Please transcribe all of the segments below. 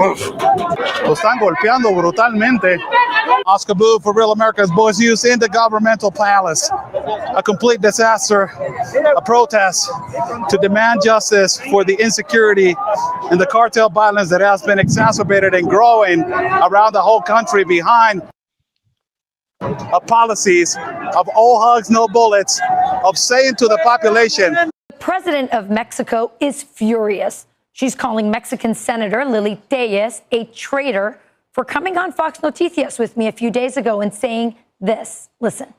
move. Lo están golpeando brutalmente. Oscar Blue for Real America's Boys Youth in the governmental palace. A complete disaster, a protest to demand justice for the insecurity and the cartel violence that has been exacerbated and growing around the whole country behind policies of all hugs, no bullets, of saying to the population. The president of Mexico is furious. She's calling Mexican Senator Lili Tellez a traitor for coming on Fox Noticias with me a few days ago and saying this. Listen.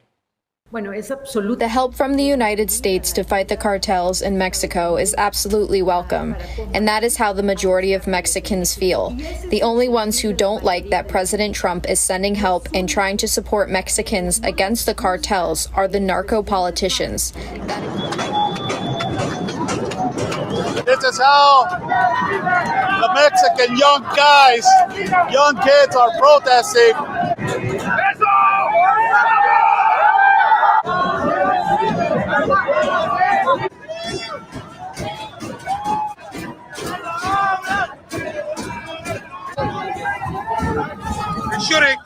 The help from the United States to fight the cartels in Mexico is absolutely welcome, and that is how the majority of Mexicans feel. The only ones who don't like that President Trump is sending help and trying to support Mexicans against the cartels are the narco politicians. This is how the Mexican young guys, young kids are protesting. They're shooting.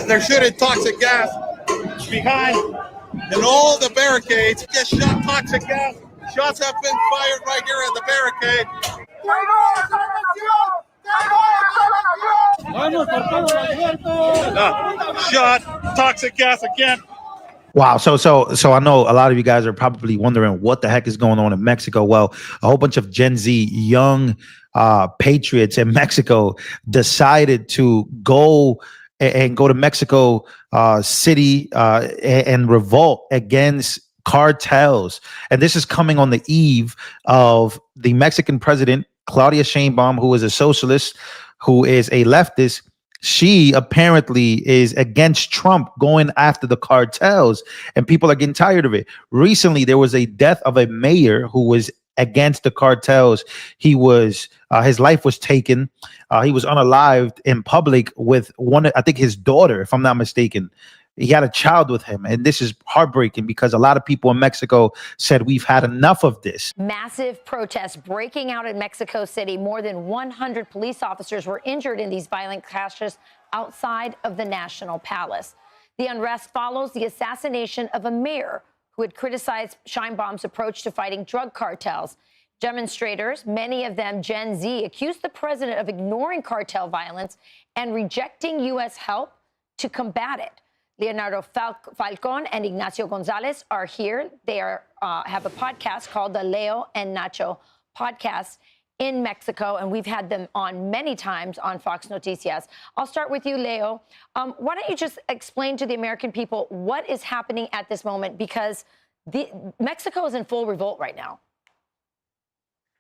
They're shooting toxic gas behind and all the barricades. Get shot toxic gas. Shots have been fired right here at the barricade. Shot toxic gas again. Wow. So I know a lot of you guys are probably wondering what the heck is going on in Mexico. Well, a whole bunch of Gen Z young patriots in Mexico decided to go to Mexico City and revolt against cartels. And this is coming on the eve of the Mexican president, Claudia Sheinbaum, who is a socialist, who is a leftist. She apparently is against Trump going after the cartels, and people are getting tired of it. Recently, there was a death of a mayor who was against the cartels. He was his life was taken. He was unalived in public with I think his daughter, if I'm not mistaken. He had a child with him, and this is heartbreaking because a lot of people in Mexico said we've had enough of this. Massive protests breaking out in Mexico City. More than 100 police officers were injured in these violent clashes outside of the National Palace. The unrest follows the assassination of a mayor who had criticized Sheinbaum's approach to fighting drug cartels. Demonstrators, many of them Gen Z, accused the president of ignoring cartel violence and rejecting U.S. help to combat it. Leonardo Falcon and Ignacio Gonzalez are here. They have a podcast called the Leo and Nacho podcast in Mexico, and we've had them on many times on Fox Noticias. I'll start with you, Leo. Why don't you just explain to the American people what is happening at this moment, because Mexico is in full revolt right now.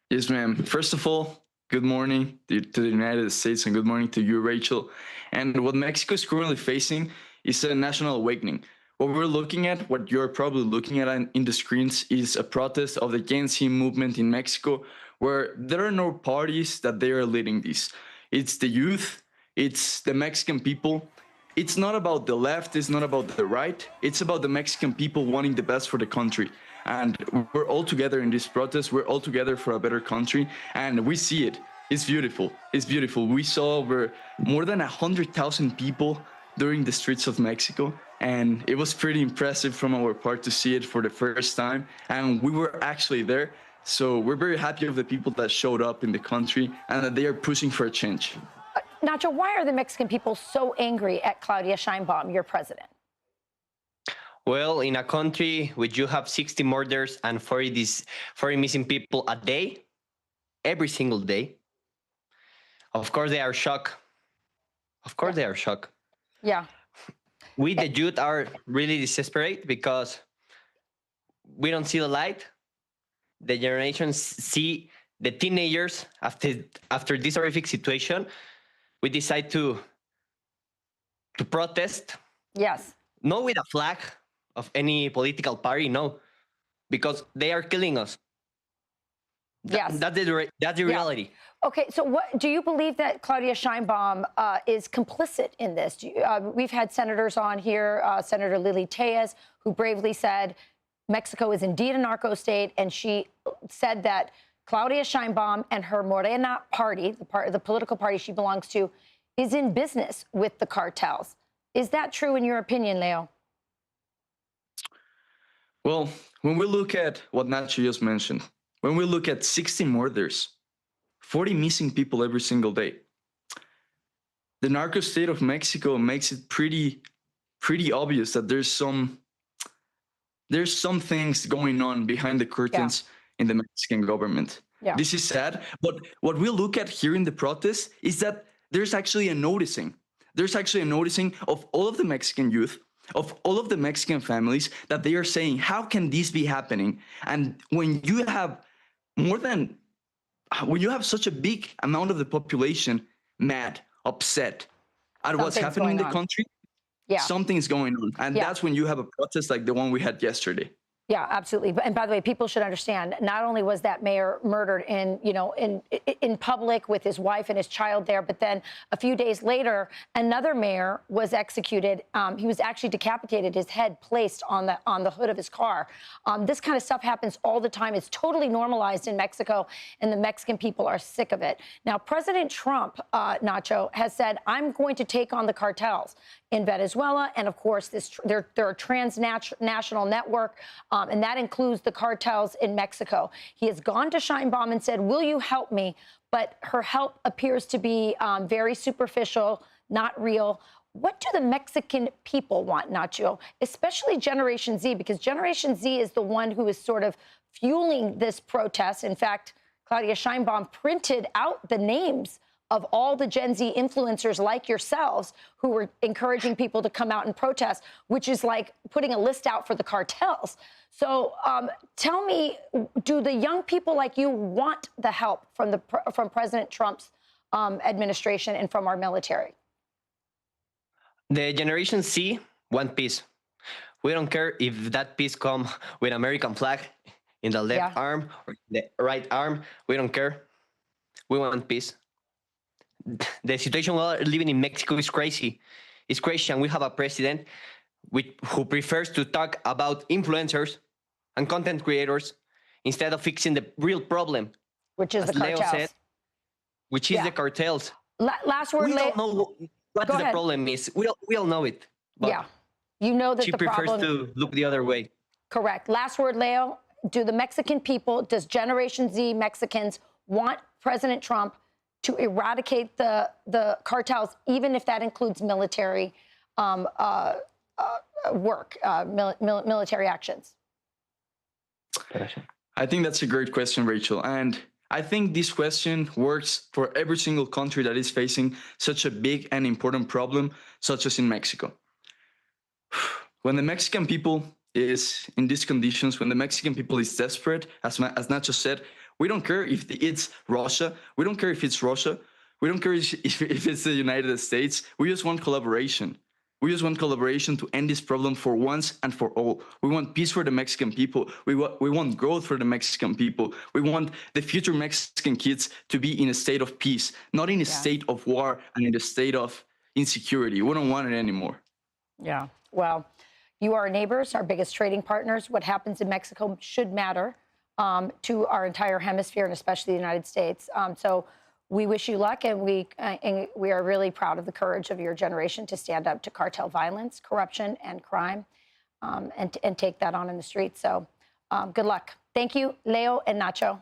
Yes, ma'am. First of all, good morning to the United States, and good morning to you, Rachel. And what Mexico is currently facing is a national awakening. What we're looking at, what you're probably looking at in the screens, is a protest of the Gen Z movement in Mexico, where there are no parties that they are leading this. It's the youth, it's the Mexican people. It's not about the left, it's not about the right, it's about the Mexican people wanting the best for the country. And we're all together in this protest, we're all together for a better country, and we see it. It's beautiful, it's beautiful. We saw over more than 100,000 people during the streets of Mexico, and it was pretty impressive from our part to see it for the first time, and we were actually there. So we're very happy of the people that showed up in the country and that they are pushing for a change. Nacho, why are the Mexican people so angry at Claudia Sheinbaum, your president? Well, in a country where you have 60 murders and 40 missing people a day, every single day, of course they are shocked. Of course they are shocked. Yeah. We, the youth, are really desperate because we don't see the light. The generations see the teenagers after this horrific situation. We decide to protest. Yes. Not with a flag of any political party, no, because they are killing us. Yes. That's the reality. Okay, so what do you believe that Claudia Sheinbaum is complicit in this? We've had senators on here, Senator Lili Tellez, who bravely said, Mexico is indeed a narco state, and she said that Claudia Sheinbaum and her Morena party, the political party she belongs to, is in business with the cartels. Is that true in your opinion, Leo? Well, when we look at what Nacho just mentioned, when we look at 60 murders, 40 missing people every single day, the narco state of Mexico makes it pretty obvious that there's some things going on behind the curtains in the Mexican government. Yeah. This is sad, but what we look at here in the protest is that there's actually a noticing. There's actually a noticing of all of the Mexican youth, of all of the Mexican families, that they are saying, how can this be happening? And when you have such a big amount of the population mad, upset at what's happening in the country, something's going on. And that's when you have a protest like the one we had yesterday. Yeah, absolutely. And by the way, people should understand, not only was that mayor murdered in public with his wife and his child there, but then a few days later, another mayor was executed. He was actually decapitated, his head placed on the hood of his car. This kind of stuff happens all the time. It's totally normalized in Mexico, and the Mexican people are sick of it. Now, President Trump, Nacho, has said, I'm going to take on the cartels in Venezuela. And of course, they're a transnational network, and that includes the cartels in Mexico. He has gone to Sheinbaum and said, will you help me? But her help appears to be very superficial, not real. What do the Mexican people want, Nacho, especially Generation Z? Because Generation Z is the one who is sort of fueling this protest. In fact, Claudia Sheinbaum printed out the names of all the Gen Z influencers like yourselves who were encouraging people to come out and protest, which is like putting a list out for the cartels. So tell me, do the young people like you want the help from President Trump's administration and from our military? The Generation Z want peace. We don't care if that peace come with American flag in the left arm or the right arm. We don't care. We want peace. The situation we're living in Mexico is crazy. It's crazy, and we have a president who prefers to talk about influencers and content creators instead of fixing the real problem, which is the cartels. Leo said, which is the cartels. Last word, we don't know what the problem is. We all know it. But you know that she the prefers problem to look the other way. Correct. Last word, Leo. Do the Mexican people, does Generation Z Mexicans want President Trump to eradicate the cartels, even if that includes military work, military actions? I think that's a great question, Rachel. And I think this question works for every single country that is facing such a big and important problem, such as in Mexico. When the Mexican people is in these conditions, when the Mexican people is desperate, as Nacho said, we don't care if it's Russia. We don't care if it's Russia. We don't care if it's the United States. We just want collaboration. We just want collaboration to end this problem for once and for all. We want peace for the Mexican people. We want growth for the Mexican people. We want the future Mexican kids to be in a state of peace, not in a state of war and in a state of insecurity. We don't want it anymore. Yeah, well, you are our neighbors, our biggest trading partners. What happens in Mexico should matter to our entire hemisphere, and especially the United States. So we wish you luck, and we are really proud of the courage of your generation to stand up to cartel violence, corruption, and crime, and take that on in the streets. So good luck. Thank you, Leo and Nacho.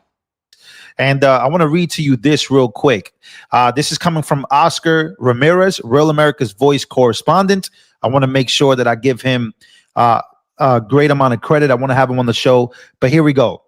And I want to read to you this real quick. This is coming from Oscar Ramirez, Real America's Voice correspondent. I want to make sure that I give him a great amount of credit. I want to have him on the show, but here we go.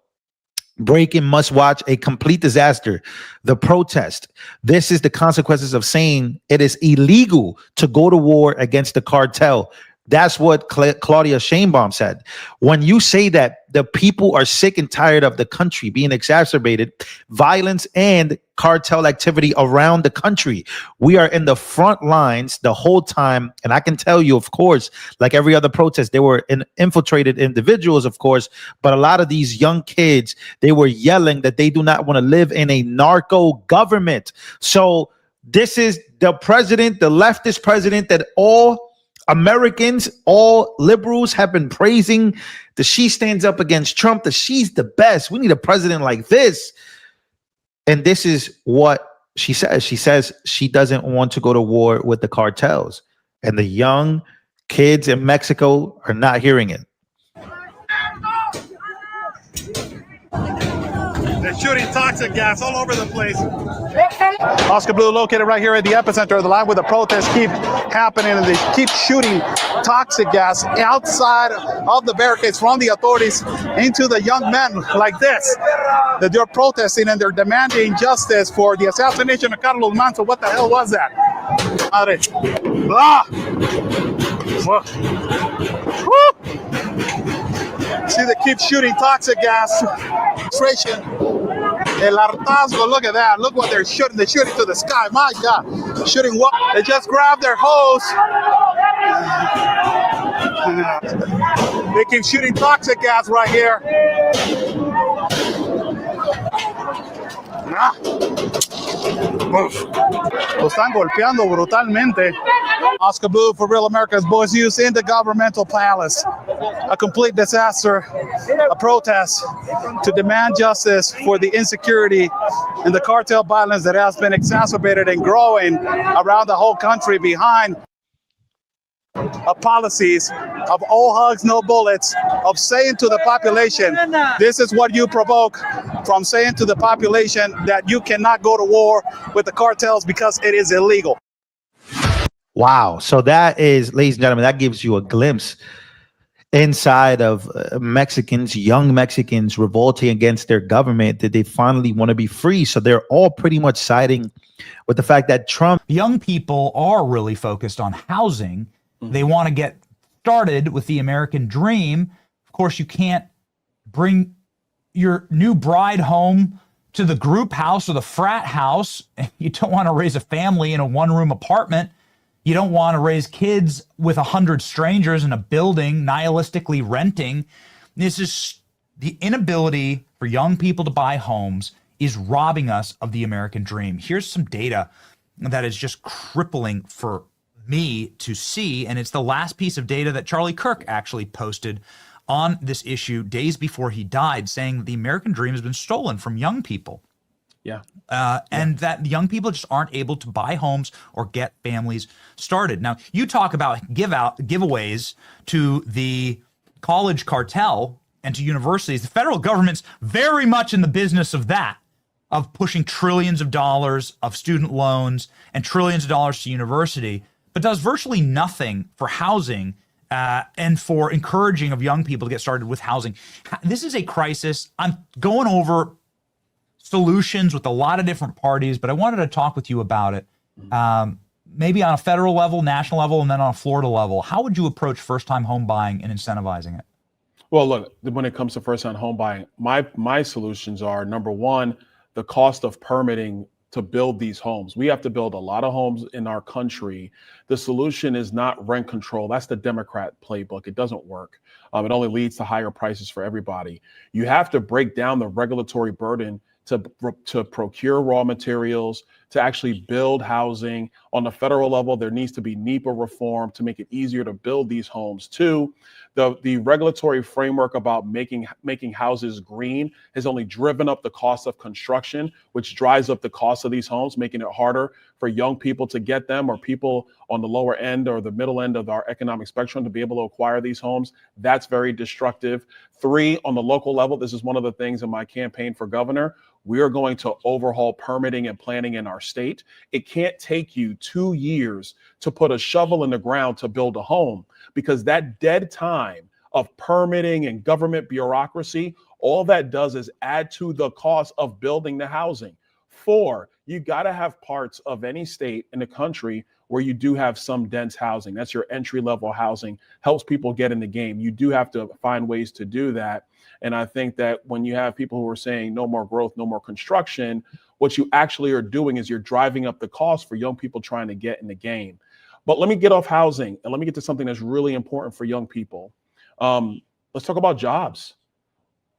Breaking must watch, a complete disaster. The protest. This is the consequences of saying it is illegal to go to war against the cartel. That's what Claudia Sheinbaum said. When you say that the people are sick and tired of the country being exacerbated, violence and cartel activity around the country, we are in the front lines the whole time. And I can tell you, of course, like every other protest, they were infiltrated individuals, of course, but a lot of these young kids, they were yelling that they do not want to live in a narco government. So this is the president, the leftist president that all Americans, all liberals, have been praising that she stands up against Trump, that she's the best. We need a president like this. And this is what she says. She says she doesn't want to go to war with the cartels. And the young kids in Mexico are not hearing it. They're shooting toxic gas all over the place. Oscar Blue located right here at the epicenter of the line where the protests keep happening, and they keep shooting toxic gas outside of the barricades from the authorities into the young men like this, that they're protesting and they're demanding justice for the assassination of Carlos Manso. What the hell was that? Ah! See, they keep shooting toxic gas. El hartazgo, look at that. Look what they're shooting. They're shooting to the sky. My God. Shooting what? They just grabbed their hose. They keep shooting toxic gas right here. Lo están golpeando brutalmente. Oscar Blue for Real America's Voice News in the governmental palace. A complete disaster, a protest to demand justice for the insecurity and the cartel violence that has been exacerbated and growing around the whole country behind policies of all hugs, no bullets, of saying to the population, this is what you provoke, from saying to the population that you cannot go to war with the cartels because it is illegal. Wow. So that is, ladies and gentlemen, that gives you a glimpse inside of Mexicans, young Mexicans revolting against their government, that they finally want to be free. So they're all pretty much siding with the fact that Trump. Young people are really focused on housing. They want to get started with the American dream. Of course, you can't bring your new bride home to the group house or the frat house. You don't want to raise a family in a one-room apartment. You don't want to raise kids with 100 strangers in a building, nihilistically renting. This is the inability for young people to buy homes is robbing us of the American dream. Here's some data that is just crippling for me to see, and it's the last piece of data that Charlie Kirk actually posted on this issue days before he died, saying that the American dream has been stolen from young people. Yeah. And that young people just aren't able to buy homes or get families started. Now, you talk about giveaways to the college cartel and to universities. The federal government's very much in the business of that, of pushing trillions of dollars of student loans and trillions of dollars to university, but does virtually nothing for housing and for encouraging of young people to get started with housing. This is a crisis. I'm going over solutions with a lot of different parties, but I wanted to talk with you about it. Maybe on a federal level, national level, and then on a Florida level. How would you approach first-time home buying and incentivizing it? Well, look, when it comes to first-time home buying, my solutions are, number one, the cost of permitting to build these homes. We have to build a lot of homes in our country. The solution is not rent control. That's the Democrat playbook. It doesn't work. It only leads to higher prices for everybody. You have to break down the regulatory burden to procure raw materials, to actually build housing. On the federal level, there needs to be NEPA reform to make it easier to build these homes. Two, the regulatory framework about making houses green has only driven up the cost of construction, which drives up the cost of these homes, making it harder for young people to get them, or people on the lower end or the middle end of our economic spectrum to be able to acquire these homes. That's very destructive. Three, on the local level, this is one of the things in my campaign for governor, we are going to overhaul permitting and planning in our state. It can't take you 2 years to put a shovel in the ground to build a home, because that dead time of permitting and government bureaucracy, all that does is add to the cost of building the housing. Four, you got to have parts of any state in the country where you do have some dense housing. That's your entry-level housing, helps people get in the game. You do have to find ways to do that. And I think that when you have people who are saying no more growth, no more construction, what you actually are doing is you're driving up the cost for young people trying to get in the game. But let me get off housing and let me get to something that's really important for young people. Let's talk about jobs.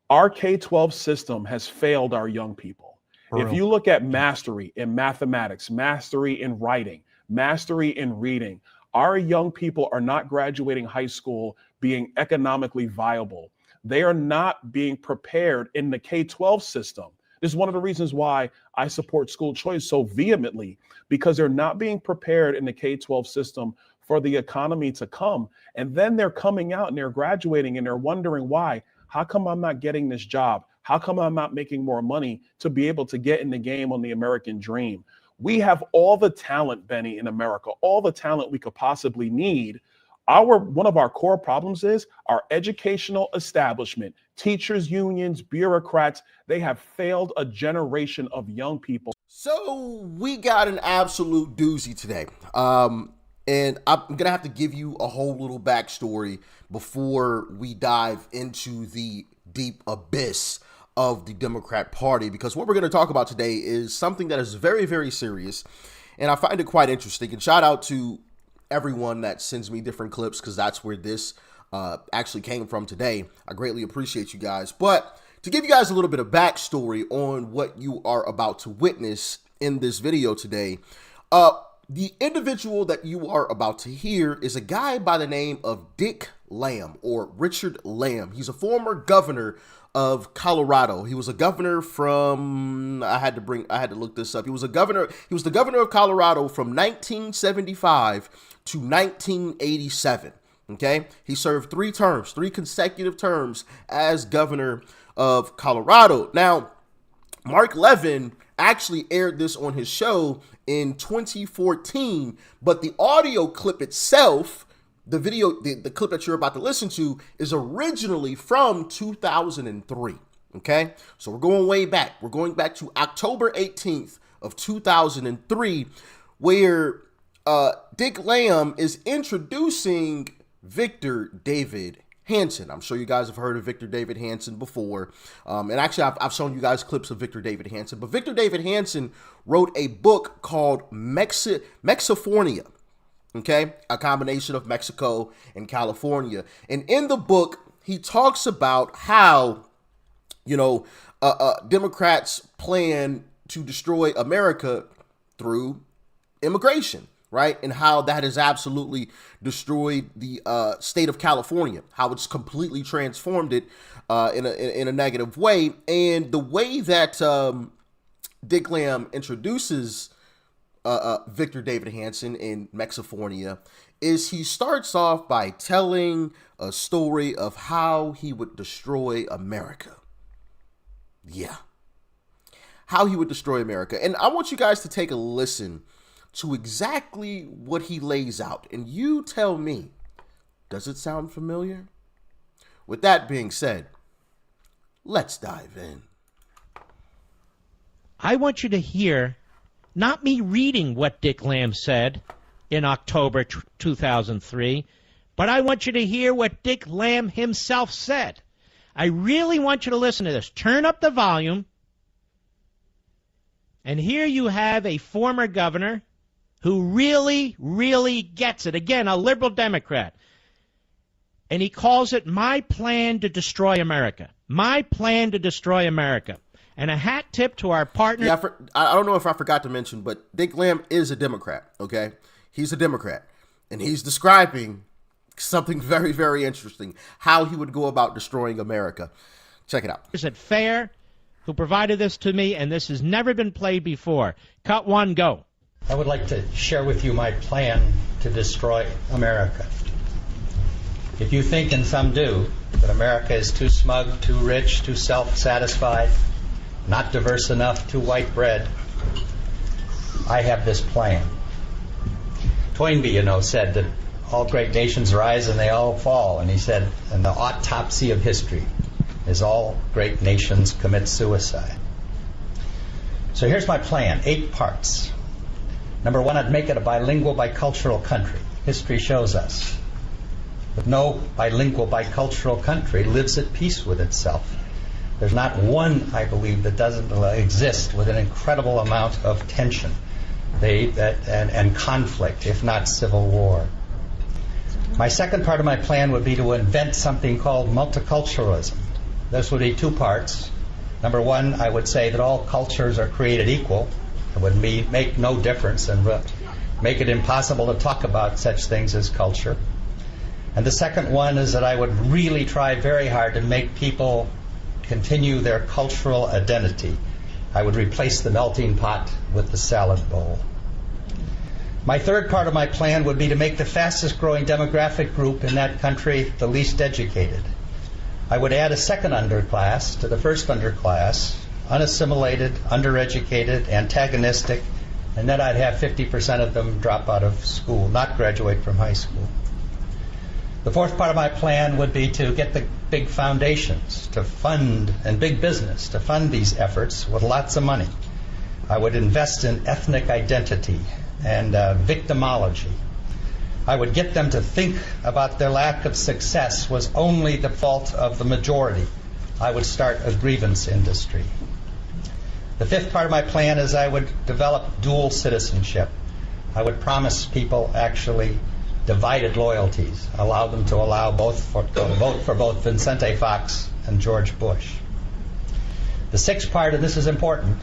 Our K-12 system has failed our young people. If you look at mastery in mathematics, mastery in writing, mastery in reading, Our young people are not graduating high school being economically viable. They are not being prepared in the K-12 system. This is one of the reasons why I support school choice so vehemently, because they're not being prepared in the K-12 system for the economy to come. And then they're coming out and they're graduating and they're wondering why. How come I'm not getting this job? How come I'm not making more money to be able to get in the game on the American dream? We have all the talent, Benny, in America, all the talent we could possibly need. One of our core problems is our educational establishment, teachers unions, bureaucrats. They have failed a generation of young people. So we got an absolute doozy today. And I'm going to have to give you a whole little backstory before we dive into the deep abyss of the Democrat Party, because what we're going to talk about today is something that is very, very serious. And I find it quite interesting. And shout out to everyone that sends me different clips, because that's where this actually came from today. I greatly appreciate you guys. But to give you guys a little bit of backstory on what you are about to witness in this video today, the individual that you are about to hear is a guy by the name of Dick Lamb, or Richard Lamb. He's a former governor of Colorado. He was a governor from, I had to look this up. He was the governor of Colorado from 1975 to 1987. Okay. He served 3 consecutive terms as governor of Colorado. Now, Mark Levin actually aired this on his show in 2014, but the audio clip itself, the clip that you're about to listen to, is originally from 2003. Okay, so we're going way back. We're going back to October 18th of 2003, where Dick Lamb is introducing Victor David Hanson. I'm sure you guys have heard of Victor David Hanson before. And actually, I've shown you guys clips of Victor David Hanson. But Victor David Hanson wrote a book called Mexifornia. Okay, a combination of Mexico and California. And in the book, he talks about how, Democrats plan to destroy America through immigration, right? And how that has absolutely destroyed the state of California, how it's completely transformed it in a negative way. And the way that Dick Lamb introduces Victor David Hanson in Mexifornia is he starts off by telling a story of how he would destroy America. Yeah. How he would destroy America. And I want you guys to take a listen to exactly what he lays out. And you tell me, does it sound familiar? With that being said, let's dive in. I want you to hear, not me reading what Dick Lamb said in October 2003, but I want you to hear what Dick Lamb himself said. I really want you to listen to this. Turn up the volume. And here you have a former governor who really, really gets it. Again, a liberal Democrat. And he calls it my plan to destroy America. My plan to destroy America. And a hat tip to our partner. Yeah, I don't know if I forgot to mention, but Dick Lamb is a Democrat, okay? He's a Democrat. And he's describing something very, very interesting, how he would go about destroying America. Check it out. Is it fair? Who provided this to me, and this has never been played before. Cut 1, go. I would like to share with you my plan to destroy America. If you think, and some do, that America is too smug, too rich, too self-satisfied, not diverse enough, too white bread, I have this plan. Toynbee, said that all great nations rise and they all fall. And he said, and the autopsy of history is all great nations commit suicide. So here's my plan, 8 parts. Number 1, I'd make it a bilingual, bicultural country. History shows us that no bilingual, bicultural country lives at peace with itself. There's not one, I believe, that doesn't exist with an incredible amount of tension and conflict, if not civil war. My second part of my plan would be to invent something called multiculturalism. This would be 2 parts. Number 1, I would say that all cultures are created equal. It would make no difference in make it impossible to talk about such things as culture. And the second one is that I would really try very hard to make people continue their cultural identity. I would replace the melting pot with the salad bowl. My third part of my plan would be to make the fastest growing demographic group in that country the least educated. I would add a second underclass to the first underclass, unassimilated, undereducated, antagonistic, and then I'd have 50% of them drop out of school, not graduate from high school. The fourth part of my plan would be to get the big foundations to fund, and big business to fund these efforts with lots of money. I would invest in ethnic identity and victimology. I would get them to think about their lack of success was only the fault of the majority. I would start a grievance industry. The fifth part of my plan is I would develop dual citizenship. I would promise people actually divided loyalties, allow them to vote for both Vicente Fox and George Bush. The sixth part, and this is important,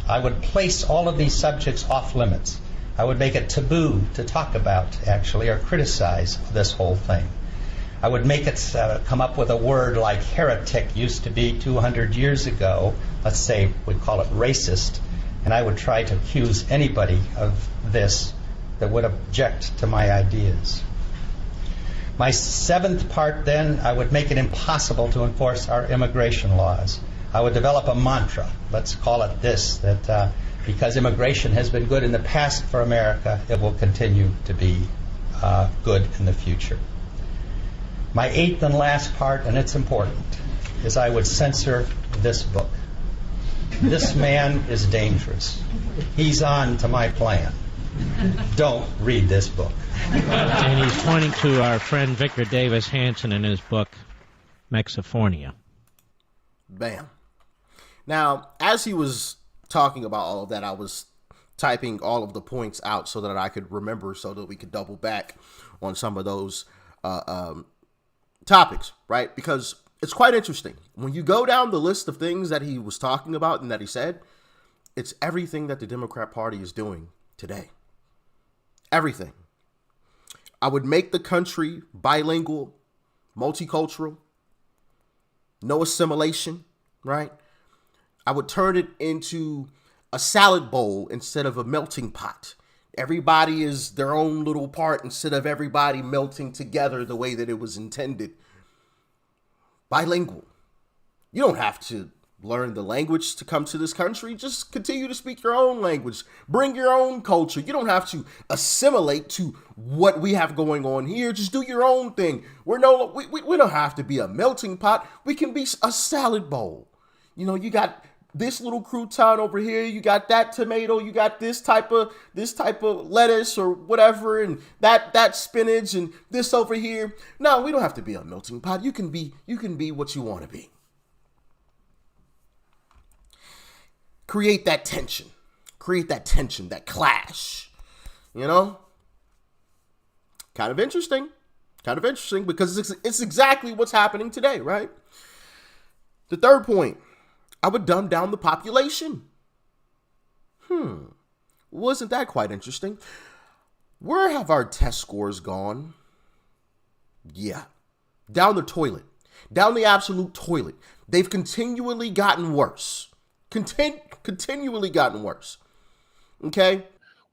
I would place all of these subjects off limits. I would make it taboo to talk about, actually, or criticize this whole thing. I would make it come up with a word like heretic used to be 200 years ago. Let's say we'd call it racist. And I would try to accuse anybody of this that would object to my ideas. My seventh part, then, I would make it impossible to enforce our immigration laws. I would develop a mantra, let's call it this, that because immigration has been good in the past for America, it will continue to be good in the future. My eighth and last part, and it's important, is I would censor this book. This man is dangerous. He's on to my plan. Don't read this book. And he's pointing to our friend Victor Davis Hanson in his book, Mexifornia. Bam. Now, as he was talking about all of that, I was typing all of the points out so that I could remember, so that we could double back on some of those topics, right? Because it's quite interesting. When you go down the list of things that he was talking about and that he said, it's everything that the Democrat Party is doing today. Everything. I would make the country bilingual, multicultural, no assimilation, right? I would turn it into a salad bowl instead of a melting pot. Everybody is their own little part instead of everybody melting together the way that it was intended. Bilingual. You don't have to learn the language to come to this country. Just continue to speak your own language. Bring your own culture. You don't have to assimilate to what we have going on here. Just do your own thing. We don't have to be a melting pot. We can be a salad bowl. You know, you got this little crouton over here, you got that tomato, you got this type of lettuce or whatever, and that spinach, and this over here. No, we don't have to be a melting pot. You can be what you want to be. Create that tension, that clash. You know, kind of interesting because it's exactly what's happening today, right? The third point. I would dumb down the population. Wasn't that quite interesting? Where have our test scores gone? Yeah, down the toilet. Down the absolute toilet. They've continually gotten worse. Continually gotten worse. Okay?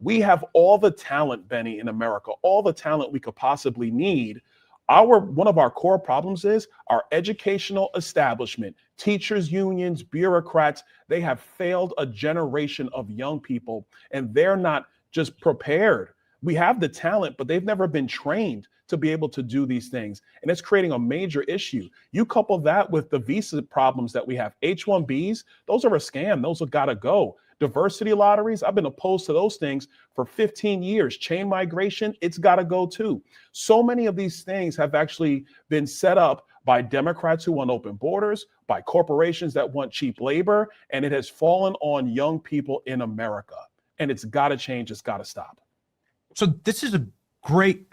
We have all the talent, Benny, in America, all the talent we could possibly need. One of our core problems is our educational establishment, teachers, unions, bureaucrats. They have failed a generation of young people, and they're not just prepared. We have the talent, but they've never been trained to be able to do these things. And it's creating a major issue. You couple that with the visa problems that we have. H-1Bs, those are a scam. Those have got to go. Diversity lotteries, I've been opposed to those things for 15 years. Chain migration, it's got to go too. So many of these things have actually been set up by Democrats who want open borders, by corporations that want cheap labor, and it has fallen on young people in America. And it's got to change. It's got to stop. So this is a great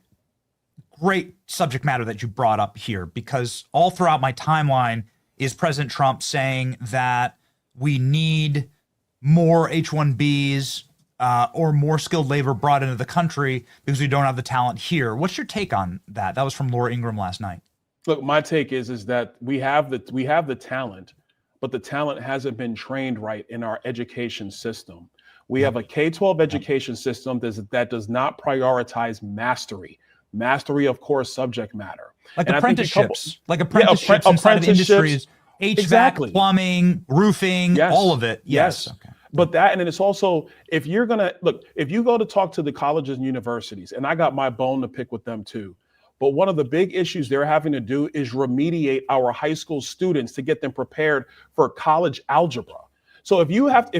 subject matter that you brought up here, because all throughout my timeline is President Trump saying that we need more H-1Bs or more skilled labor brought into the country because we don't have the talent here. What's your take on that? That was from Laura Ingraham last night. Look, my take is that we have the talent, but the talent hasn't been trained right in our education system. We have a K-12 education system that does not prioritize mastery of core subject matter. Like And apprenticeships, inside of industries, HVAC, exactly. plumbing, roofing, Yes. all of it. Yes. Okay. But that, and then it's also, if you go to talk to the colleges and universities, and I got my bone to pick with them too, but one of the big issues they're having to do is remediate our high school students to get them prepared for college algebra. So if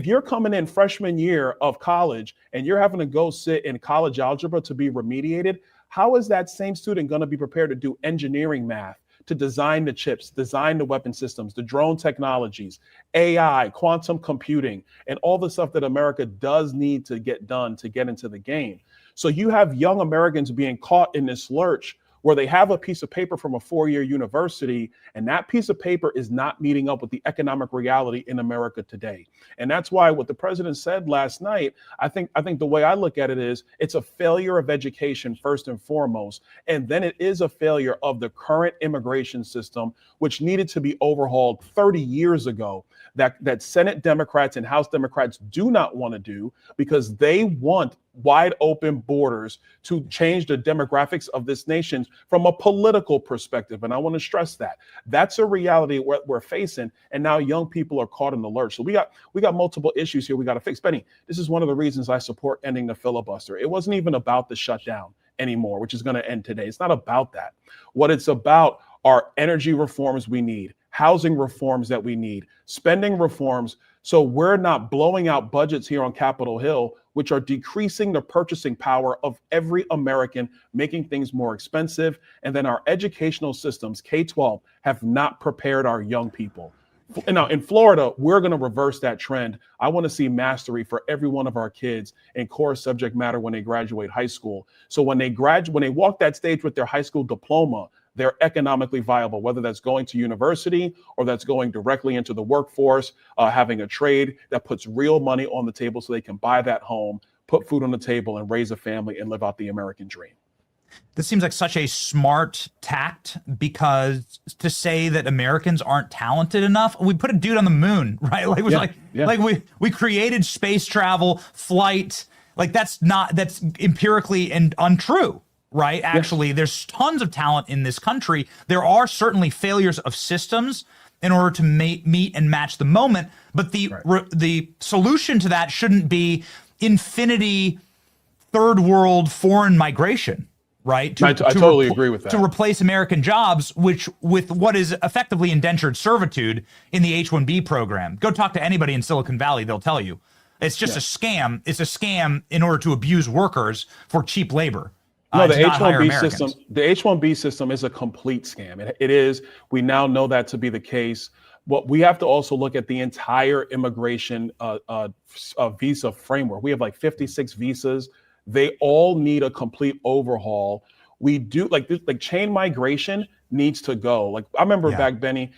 you're coming in freshman year of college and you're having to go sit in college algebra to be remediated, how is that same student going to be prepared to do engineering math, to design the chips, design the weapon systems, the drone technologies, AI, quantum computing, and all the stuff that America does need to get done to get into the game? So you have young Americans being caught in this lurch where they have a piece of paper from a four-year university, and that piece of paper is not meeting up with the economic reality in America today. And that's why what the president said last night, I think the way I look at it is it's a failure of education first and foremost, and then it is a failure of the current immigration system, which needed to be overhauled 30 years ago, that Senate Democrats and House Democrats do not want to do because they want wide open borders to change the demographics of this nation from a political perspective. And I want to stress that. That's a reality we're facing. And now young people are caught in the lurch. So we got multiple issues here we got to fix. Benny, this is one of the reasons I support ending the filibuster. It wasn't even about the shutdown anymore, which is going to end today. It's not about that. What it's about are energy reforms we need, housing reforms that we need, spending reforms, so we're not blowing out budgets here on Capitol Hill, which are decreasing the purchasing power of every American, making things more expensive. And then our educational systems, K-12, have not prepared our young people. Now, in Florida, we're going to reverse that trend. I want to see mastery for every one of our kids in core subject matter when they graduate high school. So when they walk that stage with their high school diploma, they're economically viable, whether that's going to university or that's going directly into the workforce, having a trade that puts real money on the table so they can buy that home, put food on the table, and raise a family and live out the American dream. This seems like such a smart tact, because to say that Americans aren't talented enough, we put a dude on the moon, right? Like, it was we created space travel, flight. Like that's empirically and untrue. Right? Actually, there's tons of talent in this country. There are certainly failures of systems in order to meet and match the moment. But the solution to that shouldn't be infinity third world foreign migration, right? I totally agree with that. To replace American jobs, with what is effectively indentured servitude in the H-1B program. Go talk to anybody in Silicon Valley, they'll tell you. It's just a scam. It's a scam in order to abuse workers for cheap labor. No, the H-1B system is a complete scam. It is. We now know that to be the case. What we have to also look at the entire immigration visa framework. We have like 56 visas. They all need a complete overhaul. We do like chain migration needs to go. Like I remember back, Benny,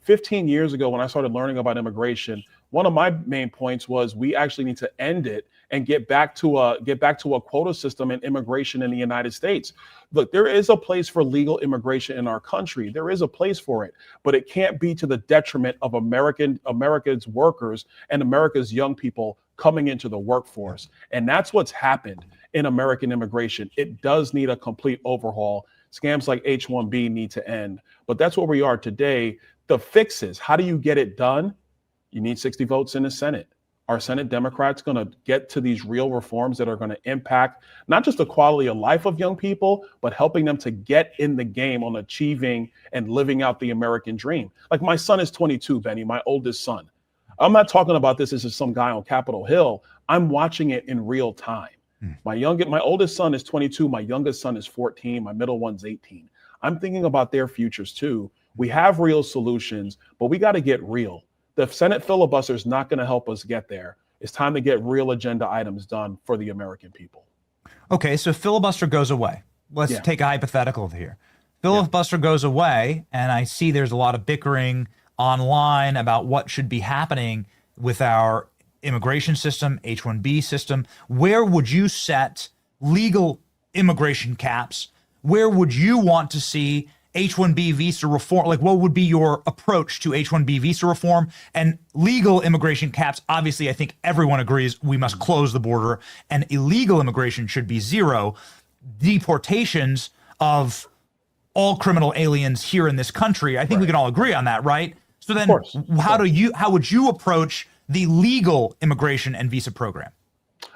15 years ago when I started learning about immigration, one of my main points was we actually need to end it and get back to a quota system and immigration in the United States. Look, there is a place for legal immigration in our country. There is a place for it, but it can't be to the detriment of America's workers and America's young people coming into the workforce. And that's what's happened in American immigration. It does need a complete overhaul. Scams like H-1B need to end, but that's where we are today. The fixes, how do you get it done? You need 60 votes in the Senate. Are Senate Democrats going to get to these real reforms that are going to impact not just the quality of life of young people, but helping them to get in the game on achieving and living out the American dream? Like my son is 22, Benny, my oldest son. I'm not talking about this as some guy on Capitol Hill. I'm watching it in real time. My oldest son is 22. My youngest son is 14. My middle one's 18. I'm thinking about their futures too. We have real solutions, but we got to get real. The Senate filibuster is not going to help us get there. It's time to get real agenda items done for the American people. Okay, so filibuster goes away. Let's take a hypothetical here. Filibuster goes away, and I see there's a lot of bickering online about what should be happening with our immigration system, H-1B system? Where would you set legal immigration caps? Where would you want to see H-1B visa reform? Like, what would be your approach to H-1B visa reform and legal immigration caps? Obviously, I think everyone agrees we must close the border, and illegal immigration should be zero. Deportations of all criminal aliens here in this country, I think we can all agree on that, right? So then how would you approach the legal immigration and visa program?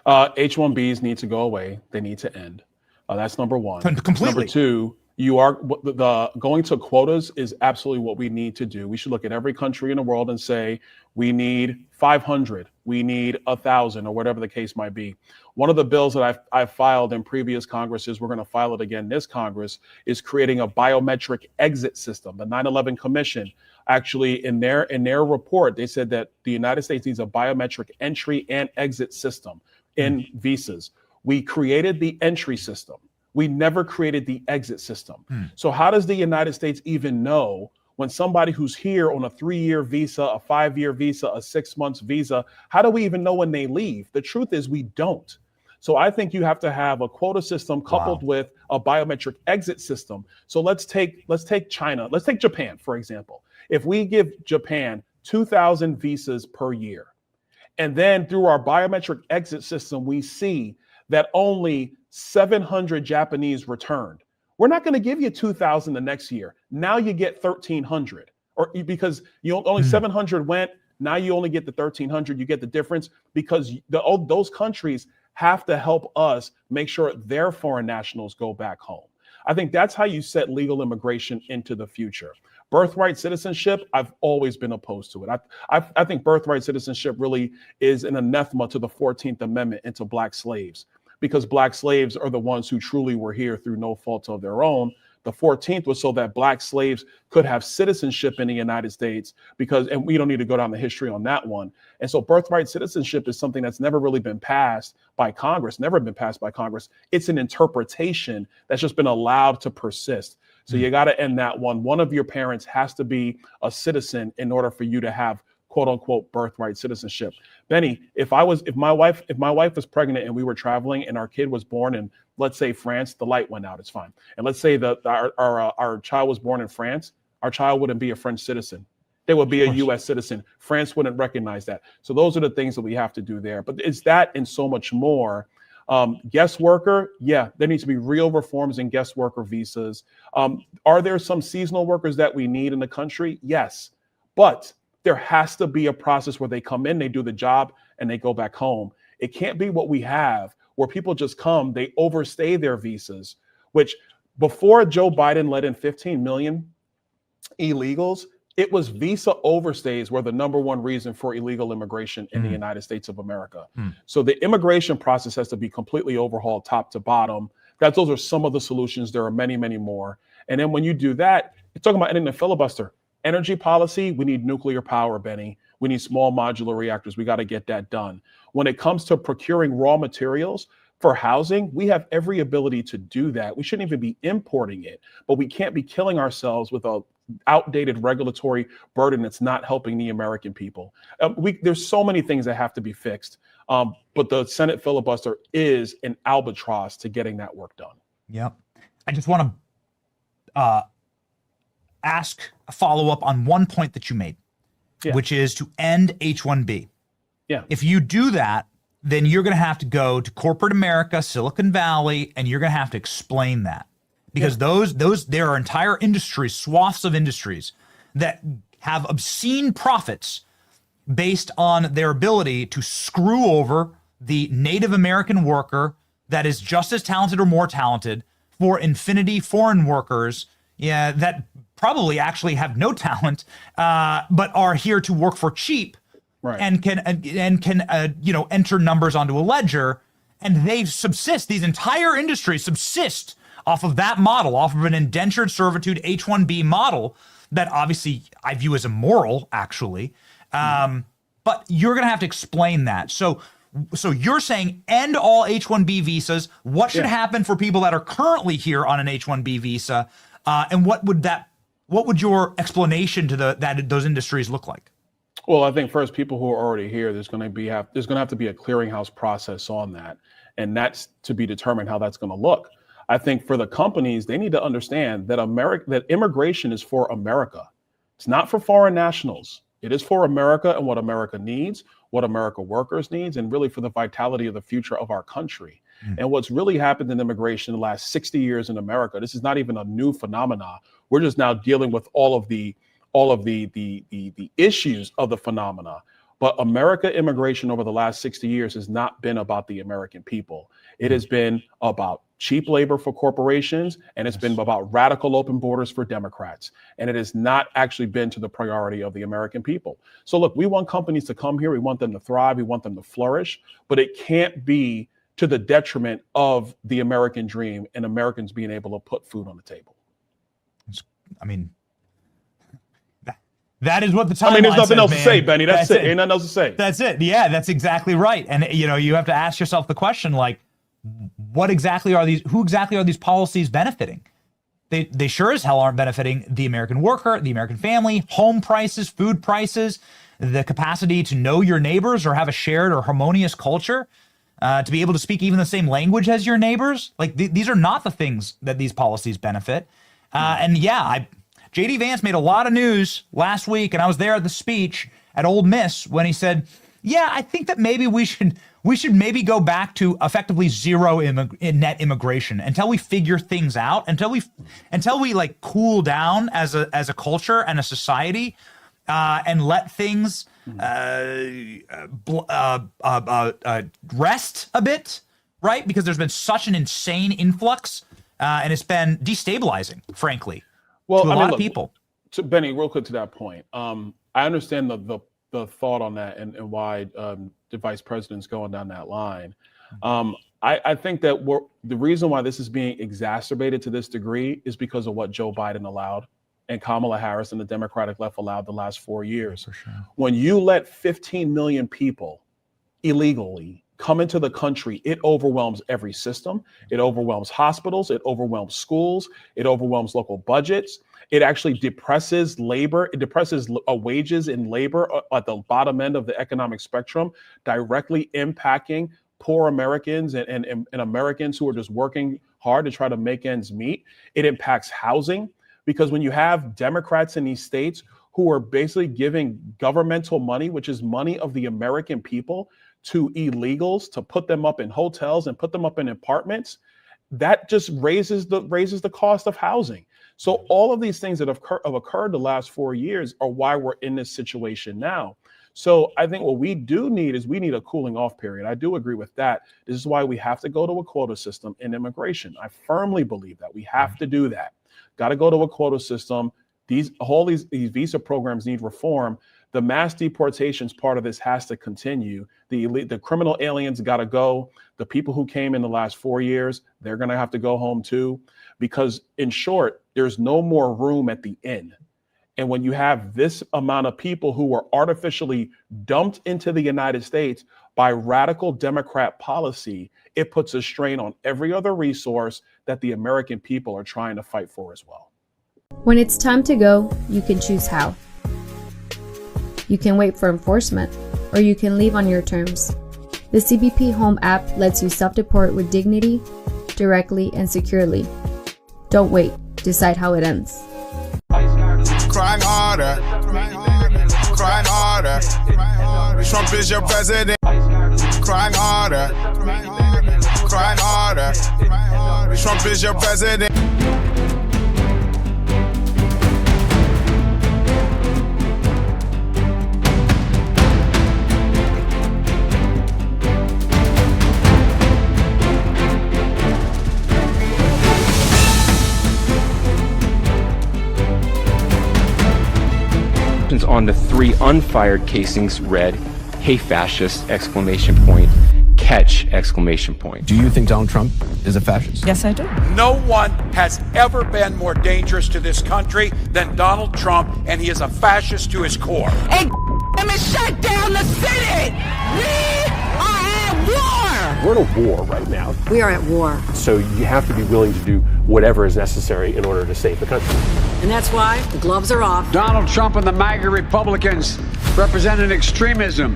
H-1Bs need to go away. They need to end. That's number one. Completely. Number two, the going to quotas is absolutely what we need to do. We should look at every country in the world and say, we need 500, we need 1,000, or whatever the case might be. One of the bills that I've filed in previous Congresses, we're going to file it again this Congress, is creating a biometric exit system. The 9/11 Commission, actually, in their report, they said that the United States needs a biometric entry and exit system in visas. We created the entry system. We never created the exit system. So how does the United States even know when somebody who's here on a 3-year visa, a 5-year visa, a 6 months visa, how do we even know when they leave? The truth is we don't. So I think you have to have a quota system coupled with a biometric exit system. So let's take China, let's take Japan, for example. If we give Japan 2,000 visas per year, and then through our biometric exit system, we see that only 700 Japanese returned. We're not going to give you 2,000 the next year. Now you get 1,300, or because you only 700 went. Now you only get the 1,300. You get the difference because those countries have to help us make sure their foreign nationals go back home. I think that's how you set legal immigration into the future. Birthright citizenship, I've always been opposed to it. I think birthright citizenship really is an anathema to the 14th Amendment and to Black slaves, because Black slaves are the ones who truly were here through no fault of their own. The 14th was so that Black slaves could have citizenship in the United States, and we don't need to go down the history on that one. And so birthright citizenship is something that's never really been passed by Congress, It's an interpretation that's just been allowed to persist. So you got to end that one. One of your parents has to be a citizen in order for you to have quote unquote birthright citizenship. Benny, if my wife was pregnant and we were traveling and our kid was born in, let's say, France, the light went out, it's fine. And let's say that our child was born in France, our child wouldn't be a French citizen. They would be a U.S. citizen. France wouldn't recognize that. So those are the things that we have to do there. But it's that and so much more. Guest worker, yeah, there needs to be real reforms in guest worker visas. Are there some seasonal workers that we need in the country? Yes, but there has to be a process where they come in, they do the job, and they go back home. It can't be what we have, where people just come, they overstay their visas, which before Joe Biden let in 15 million illegals, it was visa overstays were the #1 reason for illegal immigration in the United States of America. So the immigration process has to be completely overhauled top to bottom. Those are some of the solutions. There are many, many more. And then when you do that, you're talking about ending the filibuster. Energy policy, we need nuclear power, Benny. We need small modular reactors. We got to get that done. When it comes to procuring raw materials for housing, we have every ability to do that. We shouldn't even be importing it, but we can't be killing ourselves with a outdated regulatory burden that's not helping the American people. There's so many things that have to be fixed, but the Senate filibuster is an albatross to getting that work done. Yep. I just want to ask a follow-up on one point that you made, which is to end H-1B. Yeah. If you do that, then you're going to have to go to corporate America, Silicon Valley, and you're going to have to explain that. Because there are entire industries, swaths of industries that have obscene profits based on their ability to screw over the Native American worker that is just as talented or more talented for infinity foreign workers that probably actually have no talent, but are here to work for cheap, and can enter numbers onto a ledger, and they subsist. These entire industries subsist off of that model, off of an indentured servitude H-1B model that obviously I view as immoral, actually. But you're going to have to explain that. So you're saying end all H-1B visas. What should happen for people that are currently here on an H-1B visa? And what would your explanation to those industries look like? Well, I think first, people who are already here, there's going to have to be a clearinghouse process on that, and that's to be determined how that's going to look. I think for the companies, they need to understand that that immigration is for America. It's not for foreign nationals. It is for America and what America needs, what America workers needs, and really for the vitality of the future of our country. And what's really happened in immigration in the last 60 years in America, this is not even a new phenomena. We're just now dealing with all of the issues of the phenomena. But America immigration over the last 60 years has not been about the American people. It has been about cheap labor for corporations, and it's been about radical open borders for Democrats. And it has not actually been to the priority of the American people. So look, we want companies to come here. We want them to thrive. We want them to flourish, but it can't be to the detriment of the American dream and Americans being able to put food on the table. I mean, that is what the timeline I mean, there's nothing says, else man. to say, Benny. That's it. Ain't nothing else to say. That's it. Yeah, that's exactly right. And you have to ask yourself the question, like, who exactly are these policies benefiting? They sure as hell aren't benefiting the American worker, the American family, home prices, food prices, the capacity to know your neighbors or have a shared or harmonious culture, to be able to speak even the same language as your neighbors. Like these are not the things that these policies benefit. And yeah, J.D. Vance made a lot of news last week, and I was there at the speech at Ole Miss when he said, yeah, I think that maybe we should maybe go back to effectively zero net immigration until we figure things out, until we like cool down as a culture and a society, and let things rest a bit, right? Because there's been such an insane influx, and it's been destabilizing, frankly, to a lot of people. So Benny, real quick to that point, I understand the thought on that and why the vice president's going down that line. I think that the reason why this is being exacerbated to this degree is because of what Joe Biden allowed and Kamala Harris and the Democratic left allowed the last 4 years. For sure. When you let 15 million people illegally come into the country, it overwhelms every system. It overwhelms hospitals. It overwhelms schools. It overwhelms local budgets. It actually depresses labor. It depresses wages in labor at the bottom end of the economic spectrum, directly impacting poor Americans and Americans who are just working hard to try to make ends meet. It impacts housing, because when you have Democrats in these states who are basically giving governmental money, which is money of the American people, to illegals to put them up in hotels and put them up in apartments, that just raises the cost of housing. So all of these things that have occurred the last 4 years are why we're in this situation now. So I think what we do need is we need a cooling off period. I do agree with that. This is why we have to go to a quota system in immigration. I firmly believe that we have to do that. Got to go to a quota system. These visa programs need reform. The mass deportations part of this has to continue. The criminal aliens got to go. The people who came in the last 4 years, they're going to have to go home too, because in short, there's no more room at the inn. And when you have this amount of people who were artificially dumped into the United States by radical Democrat policy, it puts a strain on every other resource that the American people are trying to fight for as well. When it's time to go, you can choose how. You can wait for enforcement, or you can leave on your terms. The CBP Home app lets you self-deport with dignity, directly and securely. Don't wait. Decide how it ends. Crying harder. Crying harder. Trump is your president. Crying harder. Crying harder. Trump is your president. On the 3 unfired casings read, "Hey fascist!" exclamation point, catch exclamation point. Do you think Donald Trump is a fascist? Yes, I do. No one has ever been more dangerous to this country than Donald Trump, and he is a fascist to his core. Hey, let me shut down the city! We are at war! We're in a war right now. We are at war. So you have to be willing to do whatever is necessary in order to save the country. And that's why the gloves are off. Donald Trump and the MAGA Republicans represent an extremism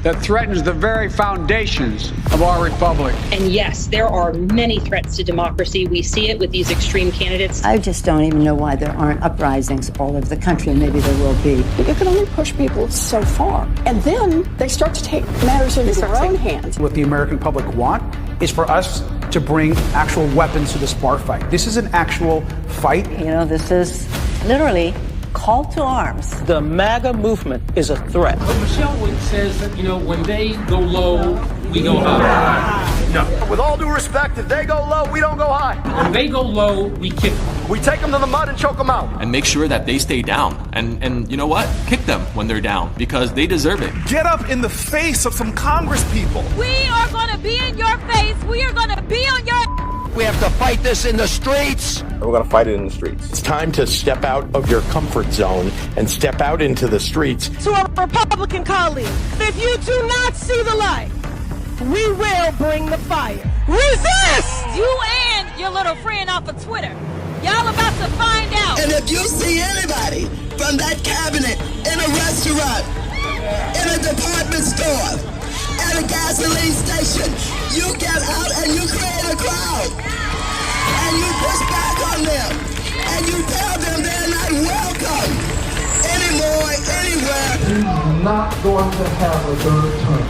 that threatens the very foundations of our republic. And yes, there are many threats to democracy. We see it with these extreme candidates. I just don't even know why there aren't uprisings all over the country, and maybe there will be. You can only push people so far, and then they start to take matters into their own hands. What the American public want is for us to bring actual weapons to this bar fight. This is an actual fight. You know, this is literally call to arms. The MAGA movement is a threat. But Michelle says that, when they go low, we go high. No. With all due respect, if they go low, we don't go high. When they go low, we kick them. We take them to the mud and choke them out. And make sure that they stay down. And you know what? Kick them when they're down, because they deserve it. Get up in the face of some Congress people. We are going to be in your face. We are going to be on your... We have to fight this in the streets. We're going to fight it in the streets. It's time to step out of your comfort zone and step out into the streets. To our Republican colleagues, if you do not see the light, we will bring the fire. Resist! You and your little friend off of Twitter. Y'all about to find out. And if you see anybody from that cabinet in a restaurant, in a department store, at a gasoline station, you get out and you create a crowd. And you push back on them. And you tell them they're not welcome anymore, anywhere. He's not going to have a third term.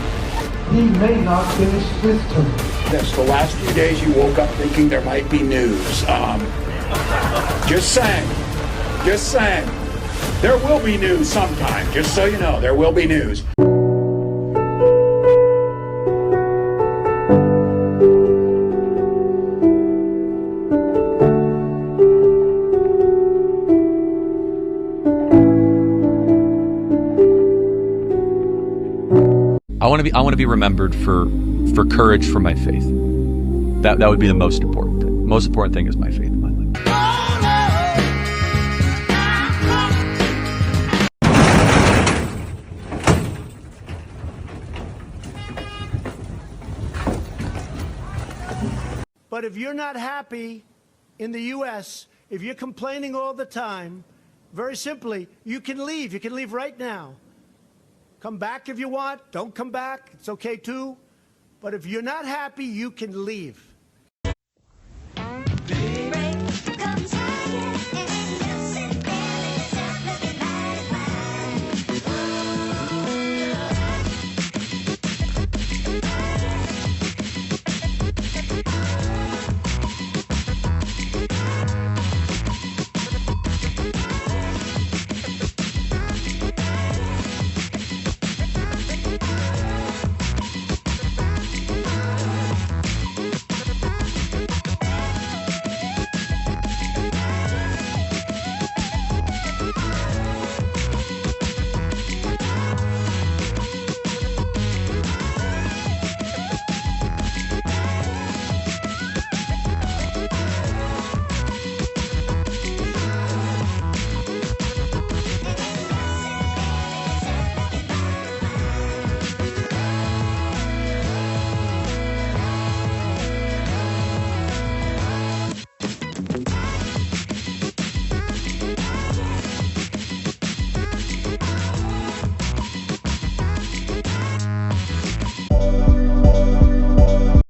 He may not finish this term. That's the last few days you woke up thinking there might be news. Just saying. Just saying. There will be news sometime. Just so you know, there will be news. I want to be remembered for courage for my faith. That would be the most important thing. Most important thing is my faith in my life. But if you're not happy in the U.S., if you're complaining all the time, very simply, you can leave. You can leave right now. Come back if you want. Don't come back. It's okay too. But if you're not happy, you can leave.